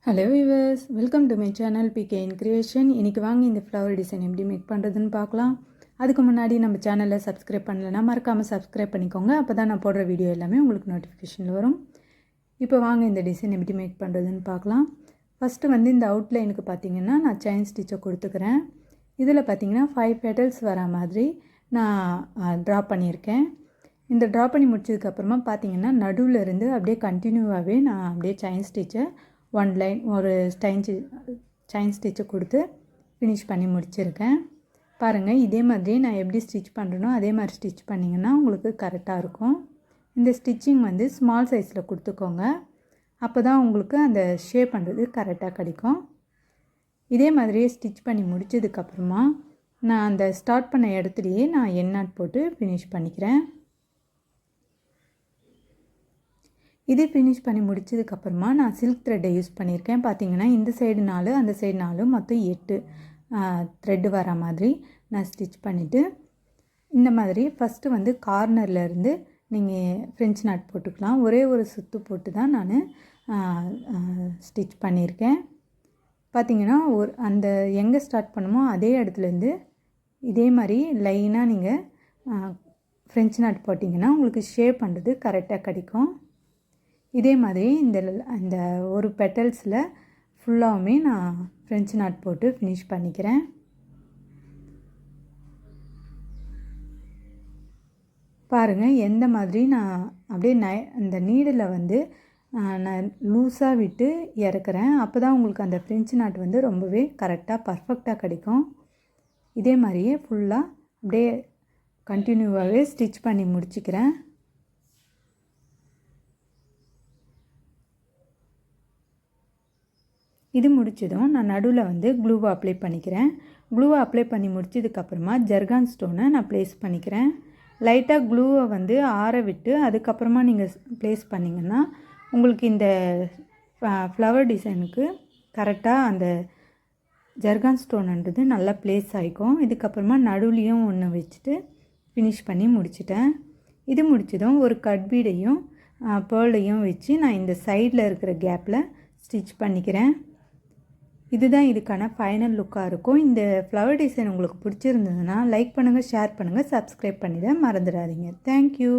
Hello viewers, welcome to my channel PK in creation. இன்றைக்கி வாங்க இந்த ஃப்ளவர் டிசைன் எப்படி மேக் பண்ணுறதுன்னு பார்க்கலாம். அதுக்கு முன்னாடி நம்ம சேனலை சப்ஸ்கிரைப் பண்ணலைன்னா மறக்காமல் சப்ஸ்கிரைப் பண்ணிக்கோங்க. அப்போ தான் நான் போடுற வீடியோ எல்லாமே உங்களுக்கு நோட்டிஃபிகேஷனில் வரும். இப்போ வாங்க இந்த டிசைன் எப்படி மேக் பண்ணுறதுன்னு பார்க்கலாம். ஃபஸ்ட்டு இந்த அவுட்லைனுக்கு பார்த்திங்கன்னா நான் செயின் ஸ்டிச்சை கொடுத்துக்கிறேன். இதில் பார்த்திங்கன்னா 5 petals வர மாதிரி நான் ட்ரா பண்ணியிருக்கேன். இந்த ட்ரா பண்ணி முடிச்சதுக்கப்புறமா பார்த்திங்கன்னா நடுவில் இருந்து அப்படியே கண்டினியூவாகவே நான் அப்படியே செயின் ஸ்டிச்சை 1 லைன் ஒரு செயின் ஸ்டிச்சை கொடுத்து ஃபினிஷ் பண்ணி முடிச்சிருக்கேன். பாருங்கள், இதே மாதிரி நான் எப்படி ஸ்டிச் பண்ணுறனோ அதே மாதிரி ஸ்டிச் பண்ணிங்கன்னா உங்களுக்கு கரெக்டாக இருக்கும். இந்த ஸ்டிச்சிங் ஸ்மால் சைஸில் கொடுத்துக்கோங்க. அப்போ தான் உங்களுக்கு அந்த ஷேப் பண்ணுறது கரெக்டாக கிடைக்கும். இதே மாதிரியே ஸ்டிச் பண்ணி முடித்ததுக்கப்புறமா நான் அந்த ஸ்டார்ட் பண்ண இடத்துலையே நான் எண்ணாட் போட்டு ஃபினிஷ் பண்ணிக்கிறேன். இது ஃபினிஷ் பண்ணி முடிச்சதுக்கப்புறமா நான் சில்க் த்ரெட்டை யூஸ் பண்ணியிருக்கேன். பார்த்திங்கன்னா இந்த சைடு 4 அந்த சைடு 4 மொத்தம் 8 த்ரெட்டு வர மாதிரி நான் ஸ்டிச் பண்ணிவிட்டு இந்த மாதிரி ஃபஸ்ட்டு கார்னர்லேருந்து நீங்கள் ஃப்ரெஞ்ச் நாட் போட்டுக்கலாம். ஒரே ஒரு சுற்று போட்டு தான் நான் ஸ்டிச் பண்ணியிருக்கேன். பார்த்திங்கன்னா அந்த எங்கே ஸ்டார்ட் பண்ணுமோ அதே இடத்துலேருந்து இதே மாதிரி லைனாக நீங்கள் ஃப்ரெஞ்ச் நாட் போட்டிங்கன்னா உங்களுக்கு ஷேப் பண்ணுறது கரெக்டாக கிடைக்கும். இதே மாதிரி இந்த ஒரு பெட்டல்ஸில் ஃபுல்லாகவுமே நான் ஃப்ரெஞ்ச் நாட் போட்டு ஃபினிஷ் பண்ணிக்கிறேன். பாருங்கள், எந்த மாதிரி நான் அப்படியே அந்த நீடில் நான் லூஸாக விட்டு இறக்குறேன். அப்போ தான் உங்களுக்கு அந்த ஃப்ரெஞ்ச் நாட் ரொம்பவே கரெக்டாக பர்ஃபெக்டாக கிடைக்கும். இதே மாதிரியே ஃபுல்லாக அப்படியே கண்டினியூவாகவே ஸ்டிச் பண்ணி முடிச்சுக்கிறேன். இது முடிச்சதும் நான் நடுவில் க்ளூவை அப்ளை பண்ணிக்கிறேன். க்ளூவை அப்ளை பண்ணி முடிச்சதுக்கப்புறமா ஜர்கான் ஸ்டோனை நான் ப்ளேஸ் பண்ணிக்கிறேன். லைட்டாக க்ளூவை ஆற விட்டு அதுக்கப்புறமா நீங்கள் ப்ளேஸ் பண்ணிங்கன்னா உங்களுக்கு இந்த ஃப்ளவர் டிசைனுக்கு கரெக்டாக அந்த ஜர்கான் ஸ்டோன்ன்றது நல்லா ப்ளேஸ் ஆகிக்கும். இதுக்கப்புறமா நடுவுலையும் ஒன்று வச்சுட்டு ஃபினிஷ் பண்ணி முடிச்சிட்டேன். இது முடிச்சதும் ஒரு கட் பீடையும் பேர்லையும் வச்சு நான் இந்த சைடில் இருக்கிற கேப்பில் ஸ்டிச் பண்ணிக்கிறேன். இதுதான் இதுக்கான ஃபைனல் லுக்காக இருக்கும். இந்த ஃப்ளவர் டிசைன் உங்களுக்கு பிடிச்சிருந்ததுன்னா லைக் பண்ணுங்கள், ஷேர் பண்ணுங்கள், சப்ஸ்கிரைப் பண்ணிட மறந்துடாதீங்க. தேங்க்யூ.